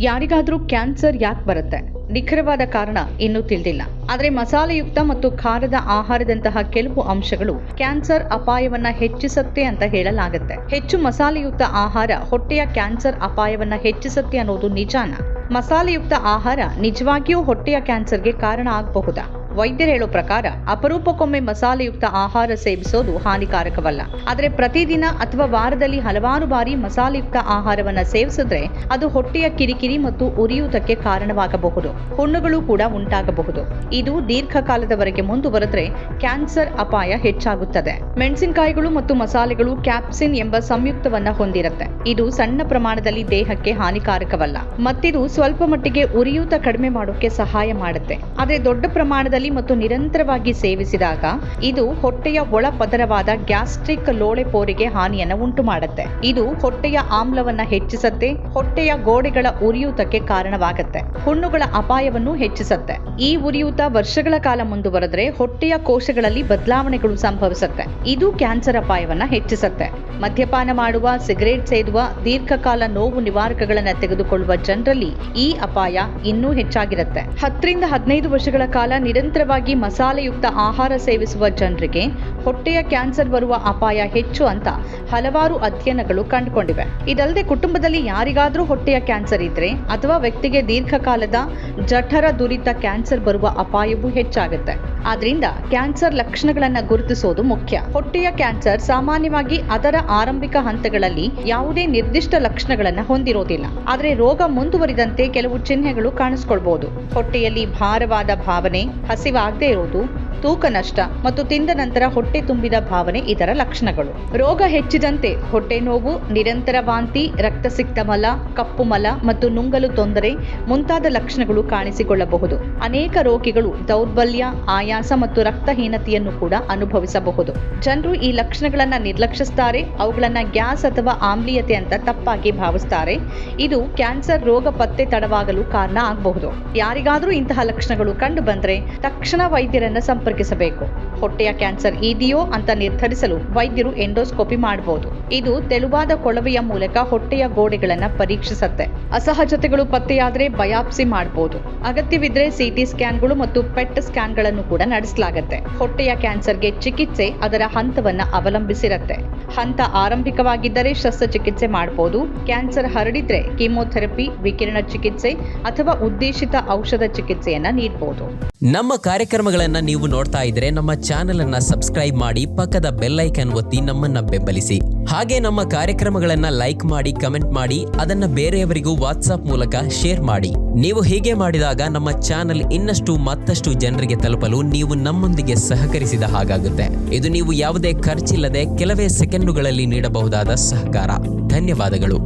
ಯಾರಿಗಾದರೂ ಕ್ಯಾನ್ಸರ್ ಯಾಕೆ ಬರುತ್ತೆ? ನಿಖರವಾದ ಕಾರಣ ಇನ್ನೂ ತಿಳಿದಿಲ್ಲ. ಆದರೆ ಮಸಾಲೆಯುಕ್ತ ಮತ್ತು ಖಾರದ ಆಹಾರದಂತಹ ಕೆಲವು ಅಂಶಗಳು ಕ್ಯಾನ್ಸರ್ ಅಪಾಯವನ್ನ ಹೆಚ್ಚಿಸುತ್ತೆ ಅಂತ ಹೇಳಲಾಗುತ್ತೆ. ಹೆಚ್ಚು ಮಸಾಲೆಯುಕ್ತ ಆಹಾರ ಹೊಟ್ಟೆಯ ಕ್ಯಾನ್ಸರ್ ಅಪಾಯವನ್ನ ಹೆಚ್ಚಿಸುತ್ತೆ ಅನ್ನೋದು ನಿಜಾನ? ಮಸಾಲೆಯುಕ್ತ ಆಹಾರ ನಿಜವಾಗಿಯೂ ಹೊಟ್ಟೆಯ ಕ್ಯಾನ್ಸರ್ಗೆ ಕಾರಣ ಆಗಬಹುದಾ? ವೈದ್ಯರು ಹೇಳೋ ಪ್ರಕಾರ ಅಪರೂಪಕ್ಕೊಮ್ಮೆ ಮಸಾಲೆಯುಕ್ತ ಆಹಾರ ಸೇವಿಸೋದು ಹಾನಿಕಾರಕವಲ್ಲ. ಆದರೆ ಪ್ರತಿದಿನ ಅಥವಾ ವಾರದಲ್ಲಿ ಹಲವಾರು ಬಾರಿ ಮಸಾಲೆಯುಕ್ತ ಆಹಾರವನ್ನ ಸೇವಿಸಿದ್ರೆ ಅದು ಹೊಟ್ಟೆಯ ಕಿರಿಕಿರಿ ಮತ್ತು ಉರಿಯೂತಕ್ಕೆ ಕಾರಣವಾಗಬಹುದು. ಹುಣ್ಣುಗಳು ಕೂಡ ಉಂಟಾಗಬಹುದು. ಇದು ದೀರ್ಘಕಾಲದವರೆಗೆ ಮುಂದುವರೆದ್ರೆ ಕ್ಯಾನ್ಸರ್ ಅಪಾಯ ಹೆಚ್ಚಾಗುತ್ತದೆ. ಮೆಣಸಿನಕಾಯಿಗಳು ಮತ್ತು ಮಸಾಲೆಗಳು ಕ್ಯಾಪ್ಸಿನ್ ಎಂಬ ಸಂಯುಕ್ತವನ್ನ ಹೊಂದಿರುತ್ತೆ. ಇದು ಸಣ್ಣ ಪ್ರಮಾಣದಲ್ಲಿ ದೇಹಕ್ಕೆ ಹಾನಿಕಾರಕವಲ್ಲ ಮತ್ತಿದು ಸ್ವಲ್ಪ ಮಟ್ಟಿಗೆ ಉರಿಯೂತ ಕಡಿಮೆ ಮಾಡೋಕೆ ಸಹಾಯ ಮಾಡುತ್ತೆ. ಆದರೆ ದೊಡ್ಡ ಪ್ರಮಾಣದಲ್ಲಿ ಮತ್ತು ನಿರಂತರವಾಗಿ ಸೇವಿಸಿದಾಗ ಇದು ಹೊಟ್ಟೆಯ ಒಳ ಪದರವಾದ ಗ್ಯಾಸ್ಟ್ರಿಕ್ ಲೋಳೆ ಪೋರಿಗೆ ಹಾನಿಯನ್ನ ಉಂಟು ಮಾಡುತ್ತೆ. ಇದು ಹೊಟ್ಟೆಯ ಆಮ್ಲವನ್ನ ಹೆಚ್ಚಿಸುತ್ತೆ, ಹೊಟ್ಟೆಯ ಗೋಡೆಗಳ ಉರಿಯೂತಕ್ಕೆ ಕಾರಣವಾಗುತ್ತೆ, ಹುಣ್ಣುಗಳ ಅಪಾಯವನ್ನು ಹೆಚ್ಚಿಸುತ್ತೆ. ಈ ಉರಿಯೂತ ವರ್ಷಗಳ ಕಾಲ ಮುಂದುವರೆದ್ರೆ ಹೊಟ್ಟೆಯ ಕೋಶಗಳಲ್ಲಿ ಬದಲಾವಣೆಗಳು ಸಂಭವಿಸುತ್ತೆ. ಇದು ಕ್ಯಾನ್ಸರ್ ಅಪಾಯವನ್ನ ಹೆಚ್ಚಿಸುತ್ತೆ. ಮದ್ಯಪಾನ ಮಾಡುವ, ಸಿಗರೇಟ್ ಸೇದುವ, ದೀರ್ಘಕಾಲ ನೋವು ನಿವಾರಕಗಳನ್ನ ತೆಗೆದುಕೊಳ್ಳುವ ಜನರಲ್ಲಿ ಈ ಅಪಾಯ ಇನ್ನೂ ಹೆಚ್ಚಾಗಿರುತ್ತೆ. 10ರಿಂದ 15 ವರ್ಷಗಳ ಕಾಲ ನಿರಂತರವಾಗಿ ಮಸಾಲೆಯುಕ್ತ ಆಹಾರ ಸೇವಿಸುವ ಜನರಿಗೆ ಹೊಟ್ಟೆಯ ಕ್ಯಾನ್ಸರ್ ಬರುವ ಅಪಾಯ ಹೆಚ್ಚು ಅಂತ ಹಲವಾರು ಅಧ್ಯಯನಗಳು ಕಂಡುಕೊಂಡಿವೆ. ಇದಲ್ಲದೆ ಕುಟುಂಬದಲ್ಲಿ ಯಾರಿಗಾದ್ರೂ ಹೊಟ್ಟೆಯ ಕ್ಯಾನ್ಸರ್ ಇದ್ರೆ ಅಥವಾ ವ್ಯಕ್ತಿಗೆ ದೀರ್ಘಕಾಲದ ಜಠರ ದುರಿತ ಕ್ಯಾನ್ಸರ್ ಬರುವ ಅಪಾಯವೂ ಹೆಚ್ಚಾಗುತ್ತೆ. ಆದ್ರಿಂದ ಕ್ಯಾನ್ಸರ್ ಲಕ್ಷಣಗಳನ್ನ ಗುರುತಿಸೋದು ಮುಖ್ಯ. ಹೊಟ್ಟೆಯ ಕ್ಯಾನ್ಸರ್ ಸಾಮಾನ್ಯವಾಗಿ ಅದರ ಆರಂಭಿಕ ಹಂತಗಳಲ್ಲಿ ಯಾವುದೇ ನಿರ್ದಿಷ್ಟ ಲಕ್ಷಣಗಳನ್ನ ಹೊಂದಿರೋದಿಲ್ಲ. ಆದರೆ ರೋಗ ಮುಂದುವರಿದಂತೆ ಕೆಲವು ಚಿಹ್ನೆಗಳು ಕಾಣಿಸ್ಕೊಳ್ಬಹುದು. ಹೊಟ್ಟೆಯಲ್ಲಿ ಭಾರವಾದ ಭಾವನೆ, ಹಸಿವಾಗದೇ ಇರೋದು, ತೂಕ ನಷ್ಟ ಮತ್ತು ತಿಂದ ನಂತರ ಹೊಟ್ಟೆ ತುಂಬಿದ ಭಾವನೆ ಇದರ ಲಕ್ಷಣಗಳು. ರೋಗ ಹೆಚ್ಚಿದಂತೆ ಹೊಟ್ಟೆ ನೋವು, ನಿರಂತರ ವಾಂತಿ, ರಕ್ತಸಿಕ್ತ ಮಲ, ಕಪ್ಪು ಮಲ ಮತ್ತು ನುಂಗಲು ತೊಂದರೆ ಮುಂತಾದ ಲಕ್ಷಣಗಳು ಕಾಣಿಸಿಕೊಳ್ಳಬಹುದು. ಅನೇಕ ರೋಗಿಗಳು ದೌರ್ಬಲ್ಯ, ಆಯಾಸ ಮತ್ತು ರಕ್ತಹೀನತೆಯನ್ನು ಕೂಡ ಅನುಭವಿಸಬಹುದು. ಜನರು ಈ ಲಕ್ಷಣಗಳನ್ನ ನಿರ್ಲಕ್ಷಿಸುತ್ತಾರೆ, ಅವುಗಳನ್ನ ಗ್ಯಾಸ್ ಅಥವಾ ಆಮ್ಲೀಯತೆ ಅಂತ ತಪ್ಪಾಗಿ ಭಾವಿಸುತ್ತಾರೆ. ಇದು ಕ್ಯಾನ್ಸರ್ ರೋಗ ಪತ್ತೆ ತಡವಾಗಲು ಕಾರಣ ಆಗಬಹುದು. ಯಾರಿಗಾದರೂ ಇಂತಹ ಲಕ್ಷಣಗಳು ಕಂಡು ಬಂದ್ರೆ ತಕ್ಷಣ ವೈದ್ಯರನ್ನ ಸಂಪರ್ಕಿಸಬೇಕು. ಹೊಟ್ಟೆಯ ಕ್ಯಾನ್ಸರ್ ಇದೆಯೋ ಅಂತ ನಿರ್ಧರಿಸಲು ವೈದ್ಯರು ಎಂಡೋಸ್ಕೋಪಿ ಮಾಡಬಹುದು. ಇದು ತೆಳುವಾದ ಕೊಳವೆಯ ಮೂಲಕ ಹೊಟ್ಟೆಯ ಗೋಡೆಗಳನ್ನ ಪರೀಕ್ಷಿಸುತ್ತೆ. ಅಸಹಜತೆಗಳು ಪತ್ತೆಯಾದ್ರೆ ಬಯಾಪ್ಸಿ ಮಾಡಬಹುದು. ಅಗತ್ಯವಿದ್ರೆ ಸಿಟಿ ಸ್ಕ್ಯಾನ್ಗಳು ಮತ್ತು ಪೆಟ್ ಸ್ಕ್ಯಾನ್ಗಳನ್ನು ಕೂಡ ನಡೆಸಲಾಗುತ್ತೆ. ಹೊಟ್ಟೆಯ ಕ್ಯಾನ್ಸರ್ಗೆ ಚಿಕಿತ್ಸೆ ಅದರ ಹಂತವನ್ನ ಅವಲಂಬಿಸಿರುತ್ತೆ. ಹಂತ ಆರಂಭಿಕವಾಗಿದ್ದರೆ ಶಸ್ತ್ರಚಿಕಿತ್ಸೆ ಮಾಡಬಹುದು. ಕ್ಯಾನ್ಸರ್ ಹರಡಿದ್ರೆ ಕೀಮೋಥೆರಪಿ, ವಿಕಿರಣ ಚಿಕಿತ್ಸೆ ಅಥವಾ ಉದ್ದೇಶಿತ ಔಷಧ ಚಿಕಿತ್ಸೆಯನ್ನ ನೀಡಬಹುದು. ನಮ್ಮ ಕಾರ್ಯಕ್ರಮಗಳನ್ನ ನೀವು ನೋಡ್ತಾ ಇದ್ರೆ ನಮ್ಮ ಚಾನೆಲ್ ಅನ್ನ ಸಬ್ಸ್ಕ್ರೈಬ್ ಮಾಡಿ, ಪಕ್ಕದ ಬೆಲ್ ಐಕಾನ್ ಒತ್ತಿ ನಮ್ಮನ್ನ ಬೆಂಬಲಿಸಿ. ಹಾಗೆ ನಮ್ಮ ಕಾರ್ಯಕ್ರಮಗಳನ್ನ ಲೈಕ್ ಮಾಡಿ, ಕಮೆಂಟ್ ಮಾಡಿ, ಅದನ್ನ ಬೇರೆಯವರಿಗೂ ವಾಟ್ಸ್ಆಪ್ ಮೂಲಕ ಶೇರ್ ಮಾಡಿ. ನೀವು ಹೀಗೆ ಮಾಡಿದಾಗ ನಮ್ಮ ಚಾನೆಲ್ ಇನ್ನಷ್ಟು ಮತ್ತಷ್ಟು ಜನರಿಗೆ ತಲುಪಲು ನೀವು ನಮ್ಮೊಂದಿಗೆ ಸಹಕರಿಸಿದ ಹಾಗಾಗುತ್ತೆ. ಇದು ನೀವು ಯಾವುದೇ ಖರ್ಚಿಲ್ಲದೆ ಕೆಲವೇ ಸೆಕೆಂಡುಗಳಲ್ಲಿ ನೀಡಬಹುದಾದ ಸಹಕಾರ. ಧನ್ಯವಾದಗಳು.